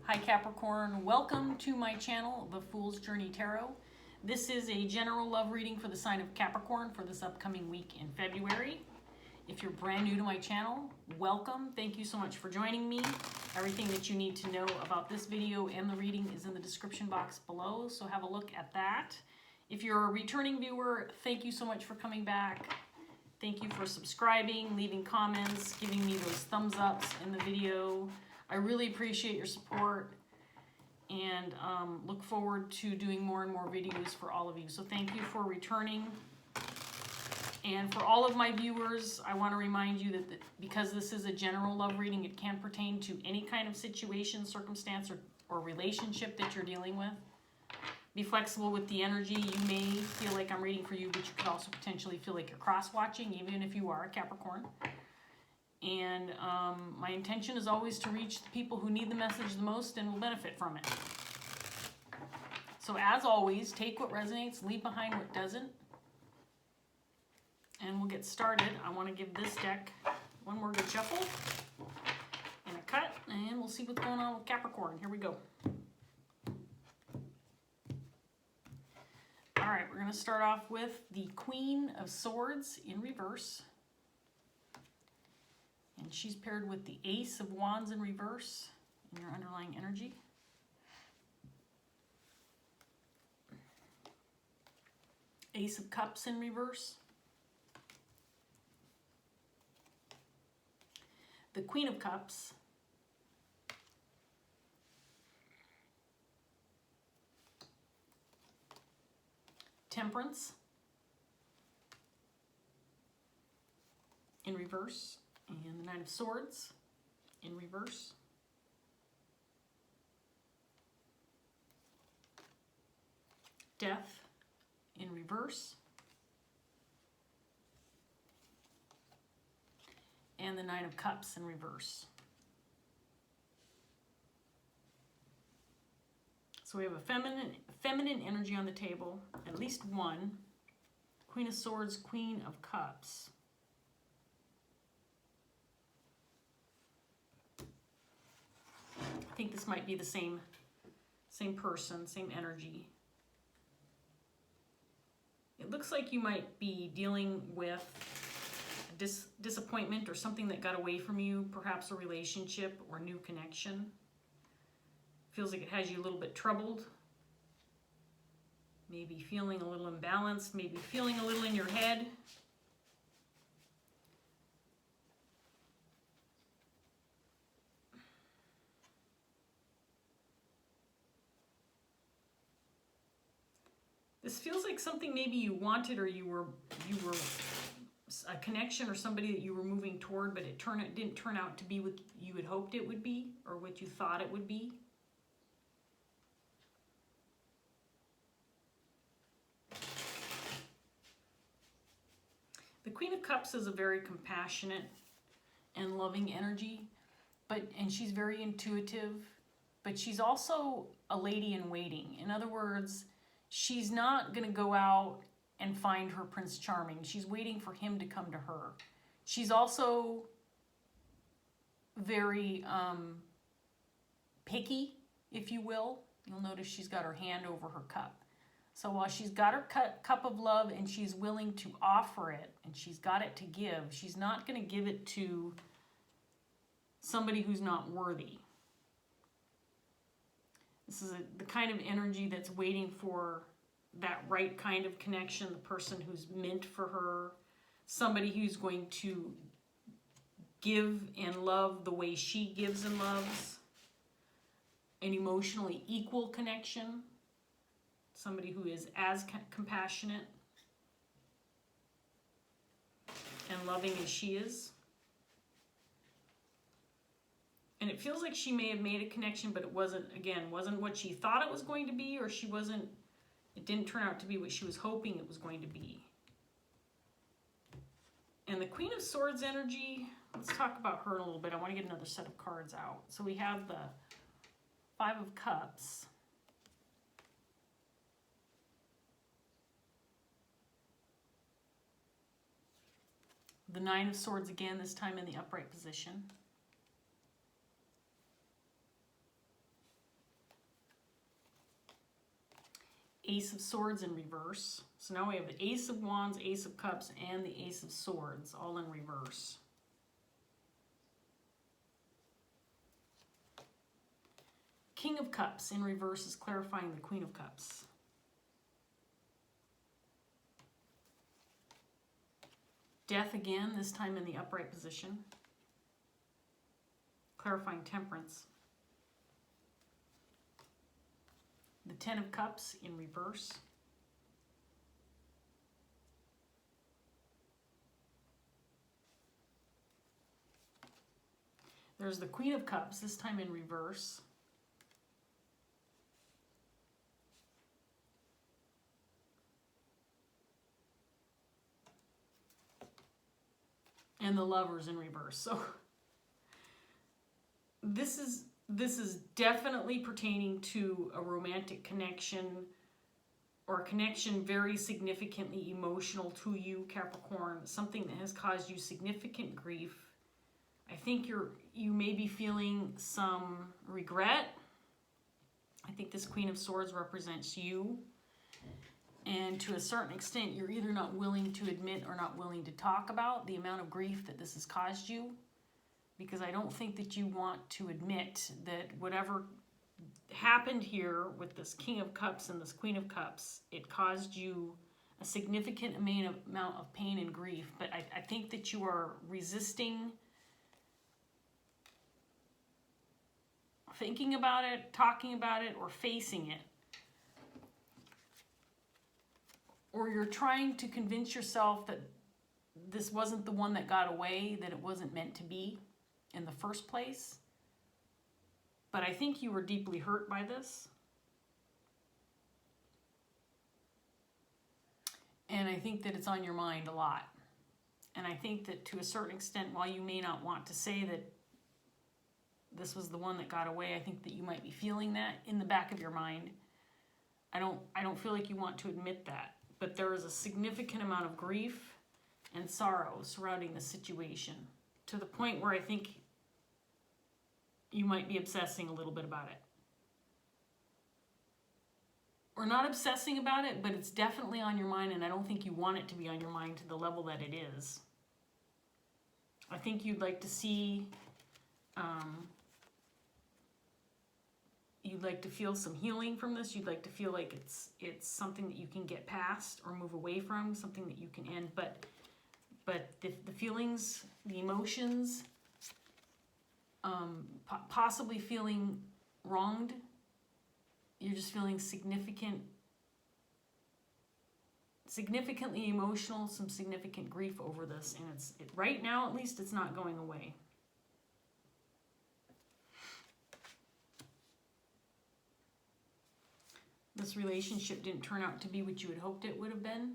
Hi Capricorn, welcome to my channel, The Fool's Journey Tarot. This is a general love reading for the sign of Capricorn for this upcoming week in February. If you're brand new to my channel, welcome. Thank you so much for joining me. Everything that you need to know about this video and the reading is in the description box below, so have a look at that. If you're a returning viewer, thank you so much for coming back. Thank you for subscribing, leaving comments, giving me those thumbs ups in the video. I really appreciate your support and look forward to doing more and more videos for all of you. So thank you for returning. And for all of my viewers, I want to remind you that because this is a general love reading, it can pertain to any kind of situation, circumstance, or relationship that you're dealing with. Be flexible with the energy. You may feel like I'm reading for you, but you could also potentially feel like you're cross-watching, even if you are a Capricorn. And my intention is always to reach the people who need the message the most and will benefit from it. So as always, take what resonates, leave behind what doesn't. And we'll get started. I want to give this deck one more good shuffle and a cut, and we'll see what's going on with Capricorn. Here we go. All right, we're going to start off with the Queen of Swords in reverse. And she's paired with the Ace of Wands in reverse in your underlying energy. Ace of Cups in reverse. The Queen of Cups. Temperance in reverse. And the Knight of Swords in reverse. Death in reverse. And the Nine of Cups in reverse. So we have a feminine energy on the table, at least one. Queen of Swords, Queen of Cups. I think this might be the same person, same energy. It looks like you might be dealing with disappointment or something that got away from you, perhaps a relationship or new connection. Feels like it has you a little bit troubled. Maybe feeling a little imbalanced, maybe feeling a little in your head. This feels like something maybe you wanted, or you were a connection or somebody that you were moving toward, but it didn't turn out to be what you had hoped it would be or what you thought it would be. The Queen of Cups is a very compassionate and loving energy, and she's very intuitive, but she's also a lady in waiting. In other words, she's not going to go out and find her Prince Charming. She's waiting for him to come to her. She's also very picky, if you will. You'll notice she's got her hand over her cup. So while she's got her cup of love and she's willing to offer it and she's got it to give, she's not going to give it to somebody who's not worthy. This is the kind of energy that's waiting for that right kind of connection, the person who's meant for her, somebody who's going to give and love the way she gives and loves, an emotionally equal connection, somebody who is as compassionate and loving as she is. And it feels like she may have made a connection, but it wasn't what she thought it was going to be, or it didn't turn out to be what she was hoping it was going to be. And the Queen of Swords energy, let's talk about her a little bit. I want to get another set of cards out. So we have the Five of Cups. The Nine of Swords again, this time in the upright position. Ace of Swords in reverse. So now we have the Ace of Wands, Ace of Cups, and the Ace of Swords, all in reverse. King of Cups in reverse is clarifying the Queen of Cups. Death again, this time in the upright position. Clarifying Temperance. The Ten of Cups in reverse. There's the Queen of Cups, this time in reverse. And the Lovers in reverse. So this is definitely pertaining to a romantic connection, or a connection very significantly emotional to you, Capricorn, something that has caused you significant grief. I think you may be feeling some regret. I think this Queen of Swords represents you. And to a certain extent, you're either not willing to admit or not willing to talk about the amount of grief that this has caused you. Because I don't think that you want to admit that whatever happened here with this King of Cups and this Queen of Cups, it caused you a significant amount of pain and grief. But I think that you are resisting thinking about it, talking about it, or facing it. Or you're trying to convince yourself that this wasn't the one that got away, that it wasn't meant to be in the first place. But I think you were deeply hurt by this. And I think that it's on your mind a lot. And I think that to a certain extent, while you may not want to say that this was the one that got away, I think that you might be feeling that in the back of your mind. I don't feel like you want to admit that. But there is a significant amount of grief and sorrow surrounding the situation, to the point where I think you might be obsessing a little bit about it. Or not obsessing about it, but it's definitely on your mind, and I don't think you want it to be on your mind to the level that it is. I think you'd like to see, you'd like to feel some healing from this. You'd like to feel like it's something that you can get past or move away from, something that you can end. But the feelings, the emotions, possibly feeling wronged, you're just feeling significantly emotional, some significant grief over this. And right now, at least, it's not going away. This relationship didn't turn out to be what you had hoped it would have been.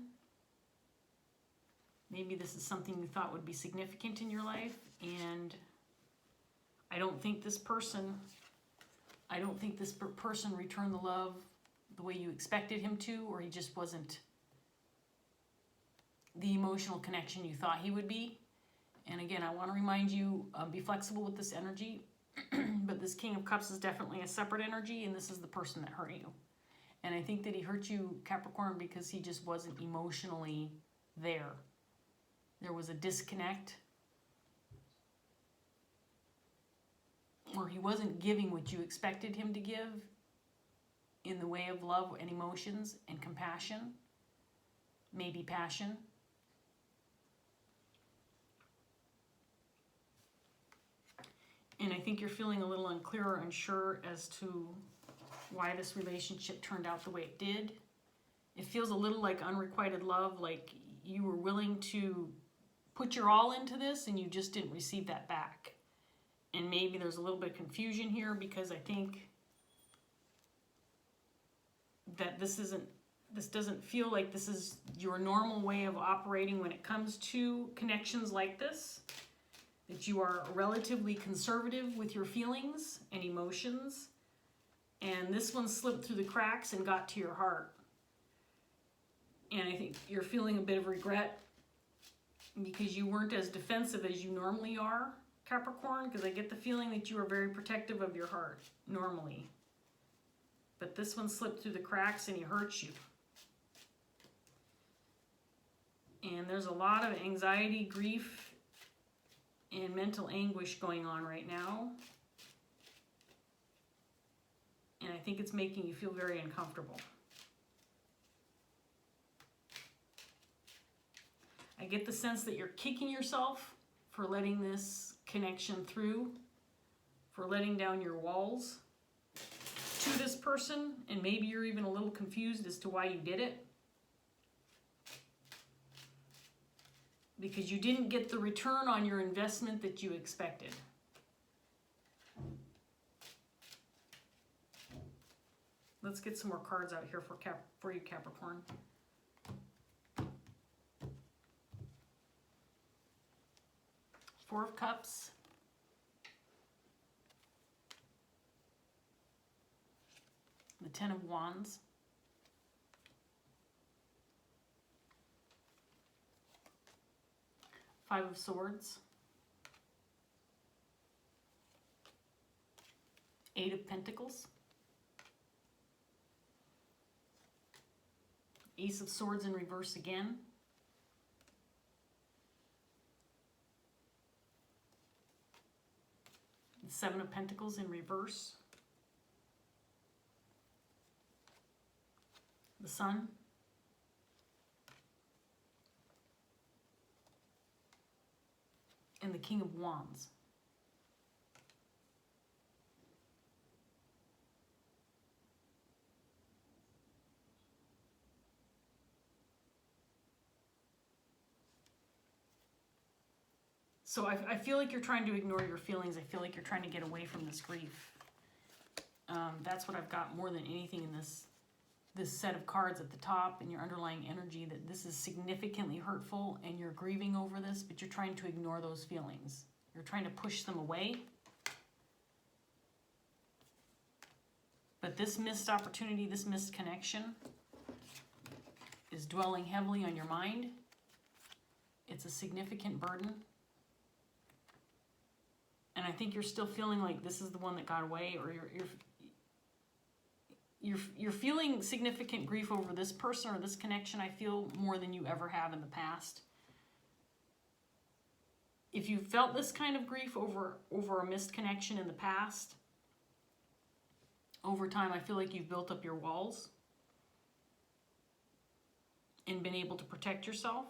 Maybe this is something you thought would be significant in your life, and I don't think this person returned the love the way you expected him to, or he just wasn't the emotional connection you thought he would be. And again, I want to remind you, be flexible with this energy, but this King of Cups is definitely a separate energy, and this is the person that hurt you. And I think that he hurt you, Capricorn, because he just wasn't emotionally there. There was a disconnect. Or he wasn't giving what you expected him to give in the way of love and emotions and compassion. Maybe passion. And I think you're feeling a little unclear or unsure as to why this relationship turned out the way it did. It feels a little like unrequited love, like you were willing to put your all into this and you just didn't receive that back. And maybe there's a little bit of confusion here, because I think that this doesn't feel like this is your normal way of operating when it comes to connections like this. That you are relatively conservative with your feelings and emotions. And this one slipped through the cracks and got to your heart. And I think you're feeling a bit of regret because you weren't as defensive as you normally are, Capricorn, because I get the feeling that you are very protective of your heart, normally. But this one slipped through the cracks and he hurts you. And there's a lot of anxiety, grief, and mental anguish going on right now. And I think it's making you feel very uncomfortable. I get the sense that you're kicking yourself for letting this connection through, for letting down your walls to this person, and maybe you're even a little confused as to why you did it. Because you didn't get the return on your investment that you expected. Let's get some more cards out here for you, Capricorn. Four of Cups. The Ten of Wands. Five of Swords. Eight of Pentacles. Ace of Swords in reverse again. Seven of Pentacles in reverse. The Sun. And the King of Wands. So I feel like you're trying to ignore your feelings. I feel like you're trying to get away from this grief. That's what I've got more than anything in this set of cards at the top, and your underlying energy, that this is significantly hurtful and you're grieving over this, but you're trying to ignore those feelings. You're trying to push them away. But this missed opportunity, this missed connection is dwelling heavily on your mind. It's a significant burden. And I think you're still feeling like this is the one that got away, or you're feeling significant grief over this person or this connection, I feel, more than you ever have in the past. If you felt this kind of grief over a missed connection in the past, over time, I feel like you've built up your walls and been able to protect yourself.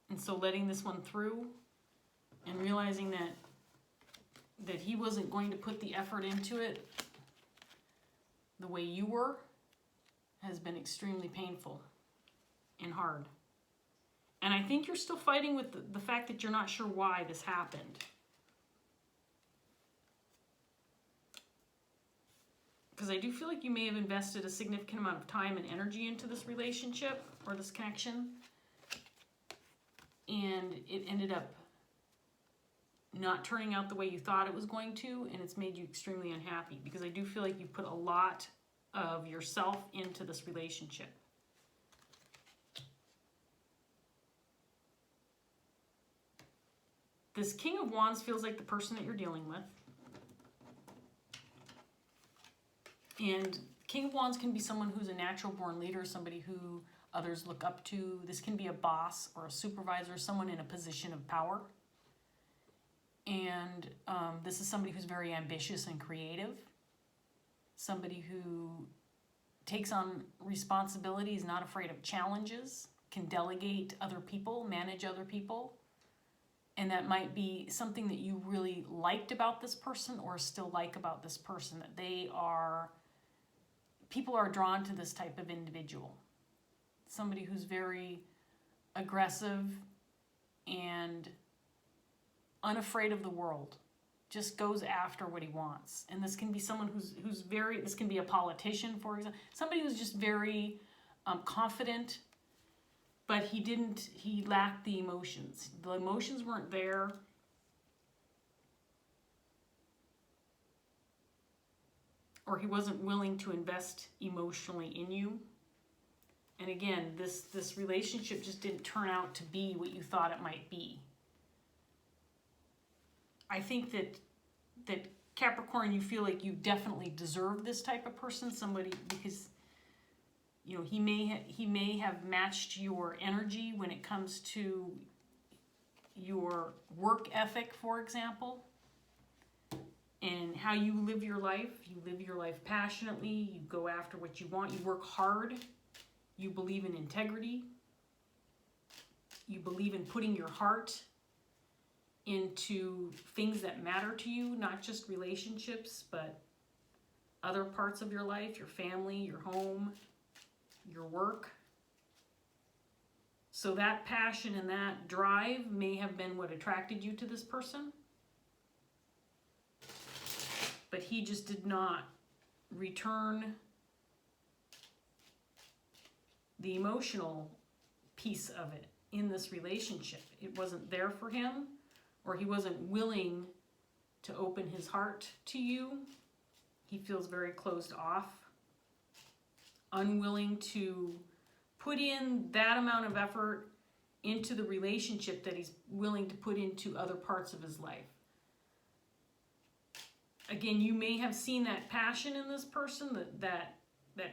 And so letting this one through and realizing that he wasn't going to put the effort into it the way you were has been extremely painful and hard. And I think you're still fighting with the fact that you're not sure why this happened. Because I do feel like you may have invested a significant amount of time and energy into this relationship or this connection, and it ended up not turning out the way you thought it was going to, and it's made you extremely unhappy, because I do feel like you put a lot of yourself into this relationship. This King of Wands feels like the person that you're dealing with. And King of Wands can be someone who's a natural born leader, somebody who others look up to. This can be a boss or a supervisor, someone in a position of power. And this is somebody who's very ambitious and creative. Somebody who takes on responsibilities, not afraid of challenges, can delegate other people, manage other people. And that might be something that you really liked about this person or still like about this person, that people are drawn to this type of individual. Somebody who's very aggressive and unafraid of the world, just goes after what he wants. And this can be someone this can be a politician, for example, somebody who's just very confident, but he lacked the emotions. The emotions weren't there. Or he wasn't willing to invest emotionally in you. And again, this relationship just didn't turn out to be what you thought it might be. I think that Capricorn, you feel like you definitely deserve this type of person, somebody, because you know he may have matched your energy when it comes to your work ethic, for example, and how you live your life. You live your life passionately, you go after what you want, you work hard, you believe in integrity, you believe in putting your heart into things that matter to you, not just relationships, but other parts of your life, your family, your home, your work. So that passion and that drive may have been what attracted you to this person. But he just did not return the emotional piece of it in this relationship. It wasn't there for him, or he wasn't willing to open his heart to you. He feels very closed off, unwilling to put in that amount of effort into the relationship that he's willing to put into other parts of his life. Again, you may have seen that passion in this person, that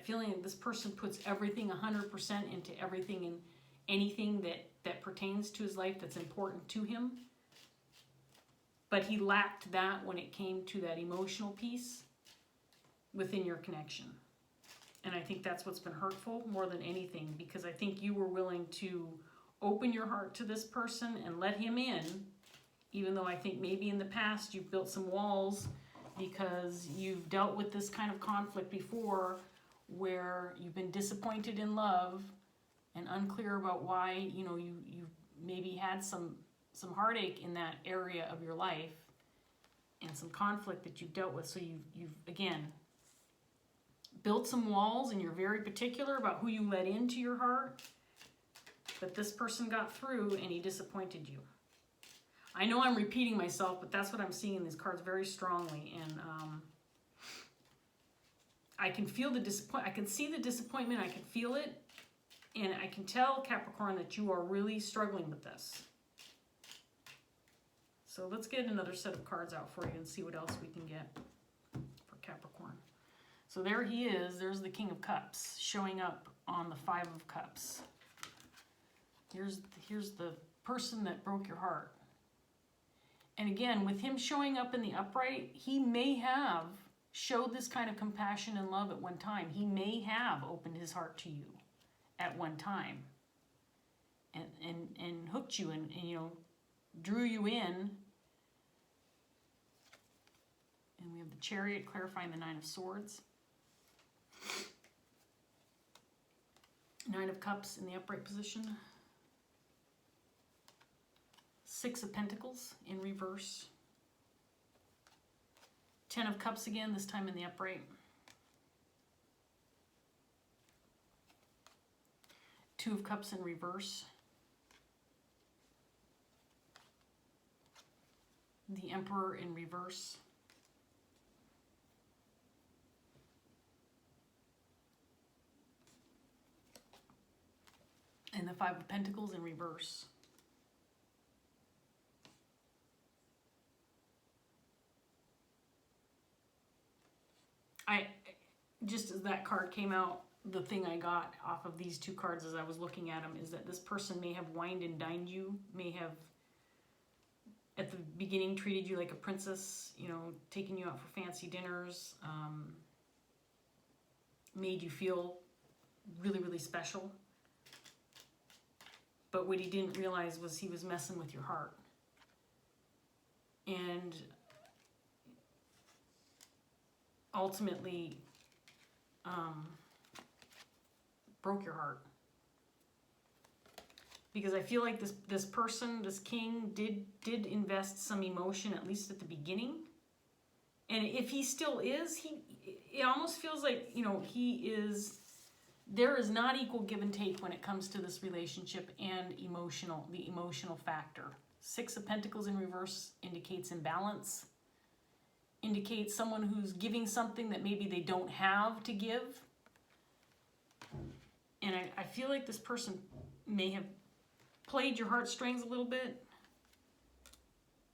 feeling that this person puts everything 100% into everything and anything that pertains to his life that's important to him. But he lacked that when it came to that emotional piece within your connection. And I think that's what's been hurtful more than anything, because I think you were willing to open your heart to this person and let him in, even though I think maybe in the past you've built some walls because you've dealt with this kind of conflict before, where you've been disappointed in love and unclear about why, you know, you maybe had some heartache in that area of your life and some conflict that you've dealt with. So you've again built some walls, and you're very particular about who you let into your heart. But this person got through and he disappointed you. I know I'm repeating myself, but that's what I'm seeing in these cards very strongly. And I can feel the disappointment. I can see the disappointment. I can feel it. And I can tell, Capricorn, that you are really struggling with this. So let's get another set of cards out for you and see what else we can get for Capricorn. So there he is. There's the King of Cups showing up on the Five of Cups. Here's the person that broke your heart. And again, with him showing up in the upright, he may have showed this kind of compassion and love at one time. He may have opened his heart to you at one time and hooked you and you know, drew you in. And we have the Chariot clarifying the Nine of Swords. Nine of Cups in the upright position. Six of Pentacles in reverse. Ten of Cups again, this time in the upright. Two of Cups in reverse. The Emperor in reverse. And the Five of Pentacles in reverse. Just as that card came out, the thing I got off of these two cards as I was looking at them is that this person may have wined and dined you, may have at the beginning treated you like a princess, you know, taken you out for fancy dinners, made you feel really, really special. But what he didn't realize was he was messing with your heart. And ultimately broke your heart. Because I feel like this person, this king, did invest some emotion, at least at the beginning. And if he still is, it almost feels like, you know, there is not equal give and take when it comes to this relationship and the emotional factor. Six of Pentacles in reverse indicates imbalance, indicates someone who's giving something that maybe they don't have to give. And I feel like this person may have played your heartstrings a little bit,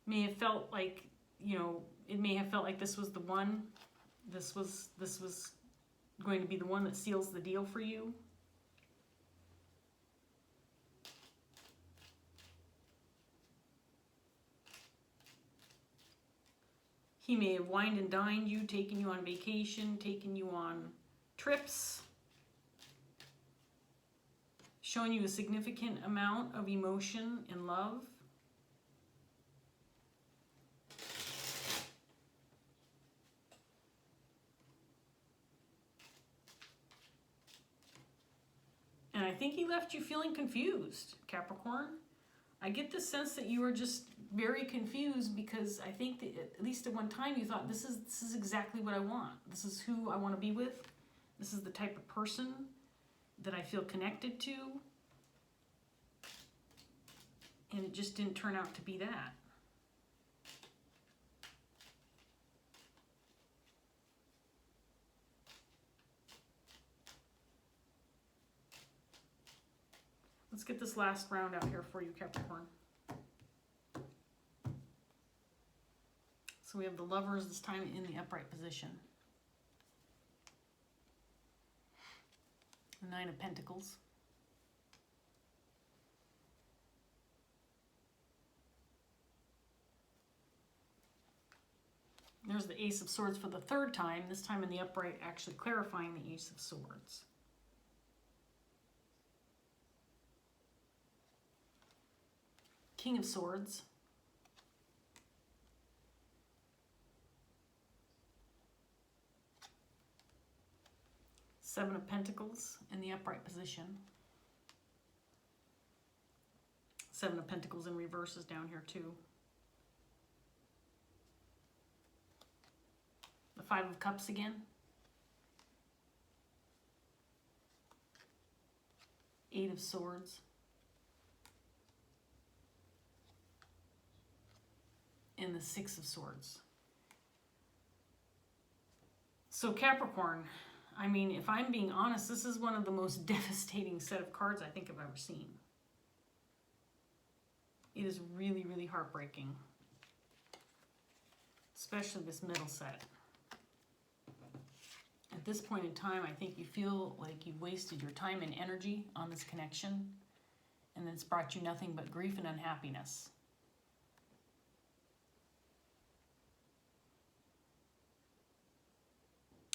may have felt like, you know, it may have felt like this was the one. This was going to be the one that seals the deal for you. He may have wined and dined you, taken you on vacation, taken you on trips, shown you a significant amount of emotion and love. And I think he left you feeling confused, Capricorn. I get the sense that you were just very confused because I think that at least at one time you thought, this is exactly what I want. This is who I want to be with. This is the type of person that I feel connected to. And it just didn't turn out to be that. Let's get this last round out here for you, Capricorn. So we have the Lovers, this time in the upright position. The Nine of Pentacles. There's the Ace of Swords for the third time, this time in the upright, actually clarifying the Ace of Swords. King of Swords. Seven of Pentacles in the upright position. Seven of Pentacles in reverse is down here too. The Five of Cups again. Eight of Swords. And the Six of Swords. So Capricorn, I mean, if I'm being honest, this is one of the most devastating set of cards I think I've ever seen. It is really, really heartbreaking. Especially this middle set. At this point in time, I think you feel like you've wasted your time and energy on this connection, and it's brought you nothing but grief and unhappiness.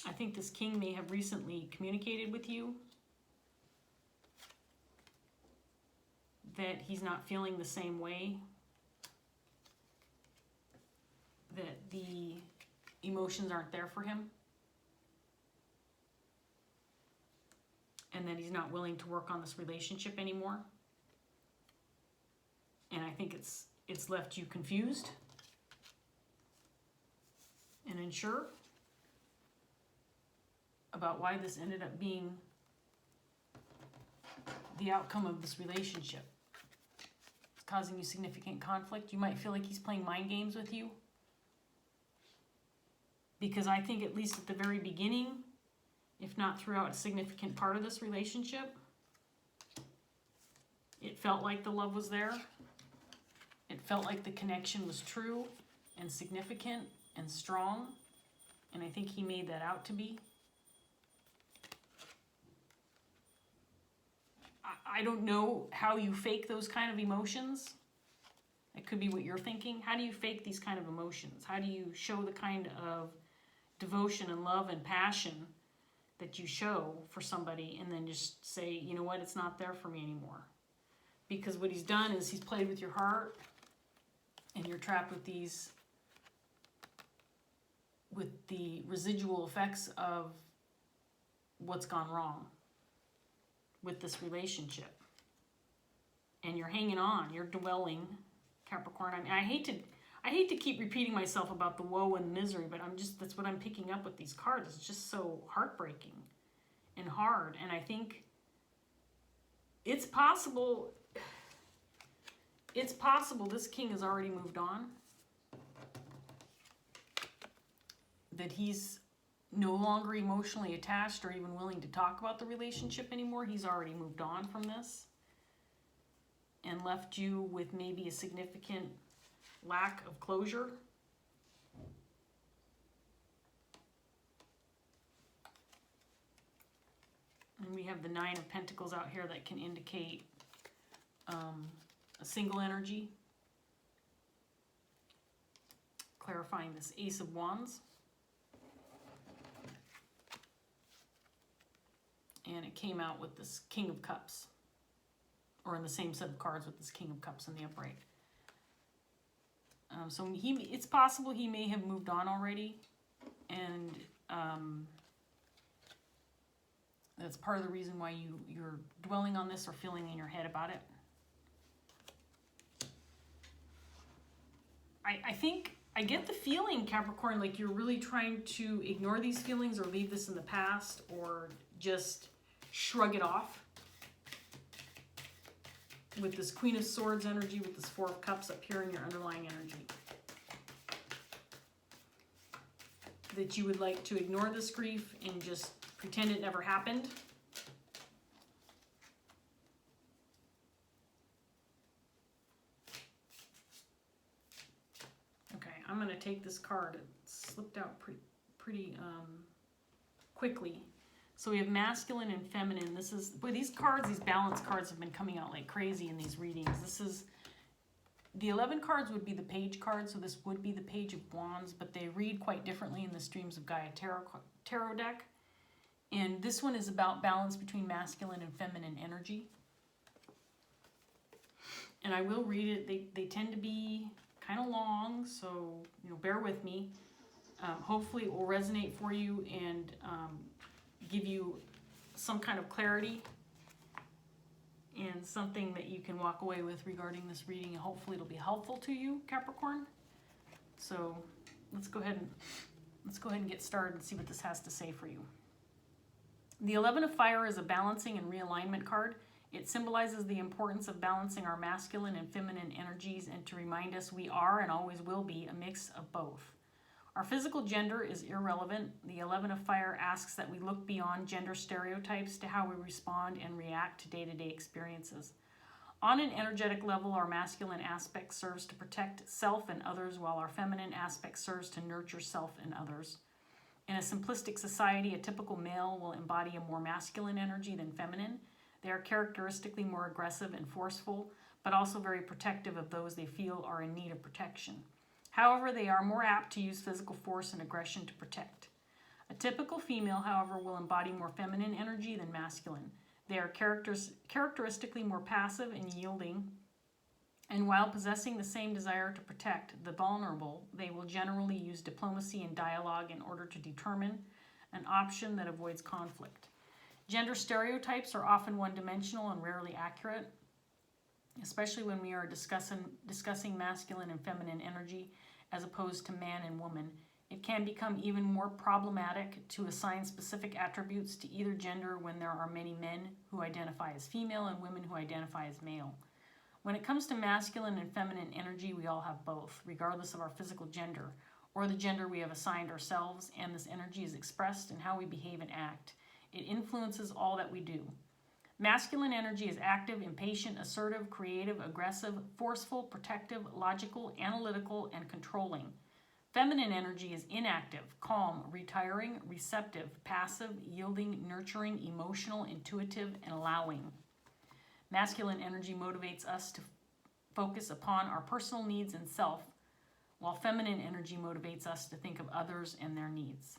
I think this king may have recently communicated with you that he's not feeling the same way, that the emotions aren't there for him, and that he's not willing to work on this relationship anymore. And I think it's left you confused and unsure about why this ended up being the outcome of this relationship. It's causing you significant conflict. You might feel like he's playing mind games with you. Because I think at least at the very beginning, if not throughout a significant part of this relationship, it felt like the love was there. It felt like the connection was true and significant and strong. And I think he made that out to be. I don't know how you fake those kind of emotions. It could be what you're thinking. How do you fake these kind of emotions? How do you show the kind of devotion and love and passion that you show for somebody and then just say, you know what, it's not there for me anymore? Because what he's done is he's played with your heart, and you're trapped with the residual effects of what's gone wrong with this relationship. And you're hanging on, you're dwelling, Capricorn. I mean, I hate to keep repeating myself about the woe and misery, but that's what I'm picking up with these cards. It's just so heartbreaking and hard. And I think it's possible this king has already moved on. That he's no longer emotionally attached or even willing to talk about the relationship anymore. He's already moved on from this and left you with maybe a significant lack of closure have the Nine of Pentacles out here that can indicate a single energy. Clarifying this Ace of Wands. And it came out with this King of Cups. Or in the same set of cards with this King of Cups in the upright. So it's possible he may have moved on already. And that's part of the reason why you're dwelling on this or feeling in your head about it. I think, I get the feeling, Capricorn, like you're really trying to ignore these feelings or leave this in the past or just shrug it off. With this Queen of Swords energy, with this Four of Cups up here in your underlying energy. That you would like to ignore this grief and just pretend it never happened. Okay, I'm going to take this card. It slipped out pretty quickly. So we have masculine and feminine. This is, boy, these cards, these balance cards have been coming out like crazy in these readings. This is, the 11 cards would be the page cards, so this would be the Page of Wands, but they read quite differently in the Streams of Gaia tarot deck. And this one is about balance between masculine and feminine energy. And I will read it. They tend to be kind of long, so bear with me. Hopefully it will resonate for you and give you some kind of clarity and something that you can walk away with regarding this reading, and hopefully it'll be helpful to you, Capricorn. So let's go ahead and get started and see what this has to say for you. The 11 of Fire is a balancing and realignment card. It symbolizes the importance of balancing our masculine and feminine energies and to remind us we are and always will be a mix of both. Our physical gender is irrelevant. The 11 of Fire asks that we look beyond gender stereotypes to how we respond and react to day-to-day experiences. On an energetic level, our masculine aspect serves to protect self and others, while our feminine aspect serves to nurture self and others. In a simplistic society, a typical male will embody a more masculine energy than feminine. They are characteristically more aggressive and forceful, but also very protective of those they feel are in need of protection. However, they are more apt to use physical force and aggression to protect. A typical female, however, will embody more feminine energy than masculine. They are characteristically more passive and yielding, and while possessing the same desire to protect the vulnerable, they will generally use diplomacy and dialogue in order to determine an option that avoids conflict. Gender stereotypes are often one-dimensional and rarely accurate, especially when we are discussing masculine and feminine energy as opposed to man and woman. It can become even more problematic to assign specific attributes to either gender when there are many men who identify as female and women who identify as male. When it comes to masculine and feminine energy, we all have both, regardless of our physical gender or the gender we have assigned ourselves, and this energy is expressed in how we behave and act. It influences all that we do. Masculine energy is active, impatient, assertive, creative, aggressive, forceful, protective, logical, analytical, and controlling. Feminine energy is inactive, calm, retiring, receptive, passive, yielding, nurturing, emotional, intuitive, and allowing. Masculine energy motivates us to focus upon our personal needs and self, while feminine energy motivates us to think of others and their needs.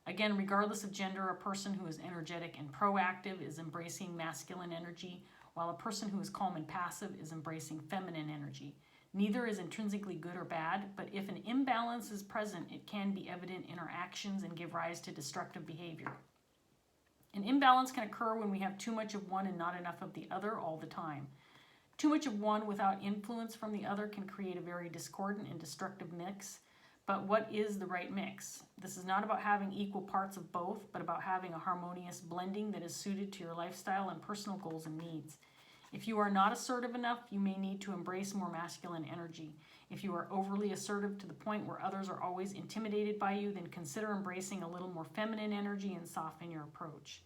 Again, regardless of gender, a person who is energetic and proactive is embracing masculine energy, while a person who is calm and passive is embracing feminine energy. Neither is intrinsically good or bad, but if an imbalance is present, it can be evident in our actions and give rise to destructive behavior. An imbalance can occur when we have too much of one and not enough of the other all the time. Too much of one without influence from the other can create a very discordant and destructive mix. But what is the right mix? This is not about having equal parts of both, but about having a harmonious blending that is suited to your lifestyle and personal goals and needs. If you are not assertive enough, you may need to embrace more masculine energy. If you are overly assertive to the point where others are always intimidated by you, then consider embracing a little more feminine energy and soften your approach.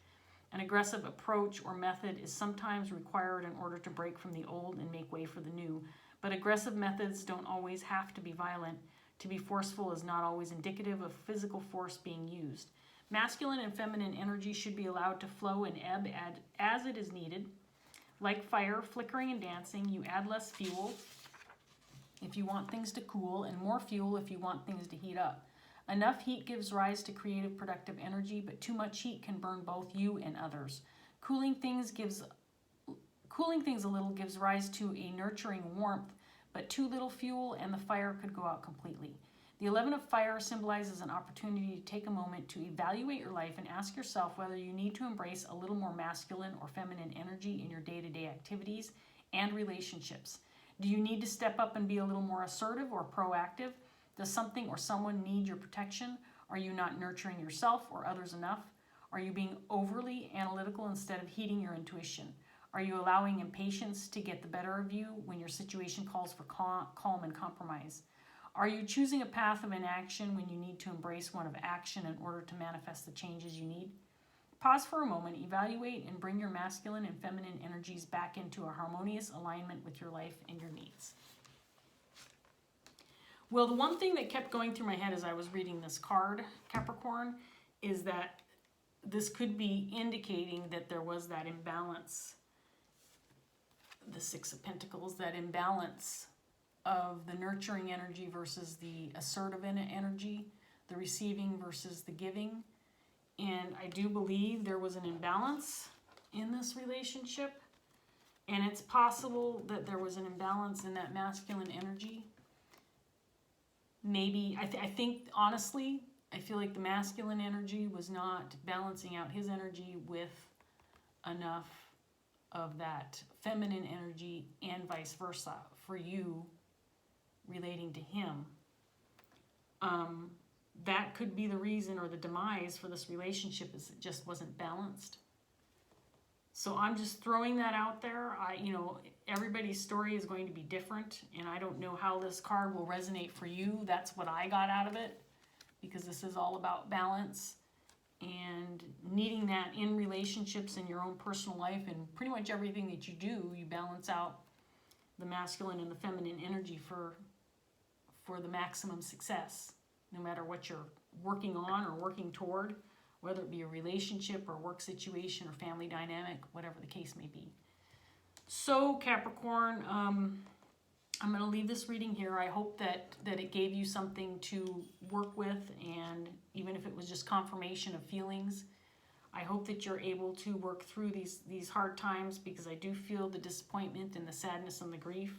An aggressive approach or method is sometimes required in order to break from the old and make way for the new, but aggressive methods don't always have to be violent. To be forceful is not always indicative of physical force being used. Masculine and feminine energy should be allowed to flow and ebb as it is needed. Like fire, flickering and dancing, you add less fuel if you want things to cool, and more fuel if you want things to heat up. Enough heat gives rise to creative, productive energy, but too much heat can burn both you and others. Cooling things a little gives rise to a nurturing warmth, but too little fuel and the fire could go out completely. The 11 of fire symbolizes an opportunity to take a moment to evaluate your life and ask yourself whether you need to embrace a little more masculine or feminine energy in your day-to-day activities and relationships. Do you need to step up and be a little more assertive or proactive? Does something or someone need your protection? Are you not nurturing yourself or others enough? Are you being overly analytical instead of heeding your intuition? Are you allowing impatience to get the better of you when your situation calls for calm and compromise? Are you choosing a path of inaction when you need to embrace one of action in order to manifest the changes you need? Pause for a moment, evaluate, and bring your masculine and feminine energies back into a harmonious alignment with your life and your needs. Well, the one thing that kept going through my head as I was reading this card, Capricorn, is that this could be indicating that there was that imbalance, the Six of Pentacles, that imbalance of the nurturing energy versus the assertive energy, the receiving versus the giving. And I do believe there was an imbalance in this relationship. And it's possible that there was an imbalance in that masculine energy. Maybe, I think, honestly, I feel like the masculine energy was not balancing out his energy with enough of that feminine energy, and vice versa for you relating to him. That could be the reason or the demise for this relationship, is it just wasn't balanced. So I'm just throwing that out there. Everybody's story is going to be different, and I don't know how this card will resonate for you. That's what I got out of it, because this is all about balance and needing that in relationships in your own personal life, and pretty much everything that you do, you balance out the masculine and the feminine energy for the maximum success, no matter what you're working on or working toward, whether it be a relationship or work situation or family dynamic, whatever the case may be. So Capricorn, I'm going to leave this reading here. I hope that it gave you something to work with, and even if it was just confirmation of feelings, I hope that you're able to work through these hard times, because I do feel the disappointment and the sadness and the grief.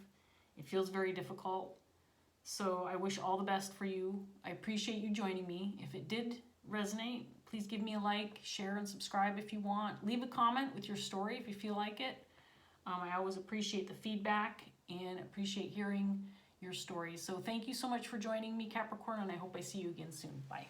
It feels very difficult. So I wish all the best for you. I appreciate you joining me. If it did resonate, please give me a like, share, and subscribe if you want. Leave a comment with your story if you feel like it. I always appreciate the feedback and appreciate hearing your stories. So thank you so much for joining me, Capricorn, and I hope I see you again soon. Bye.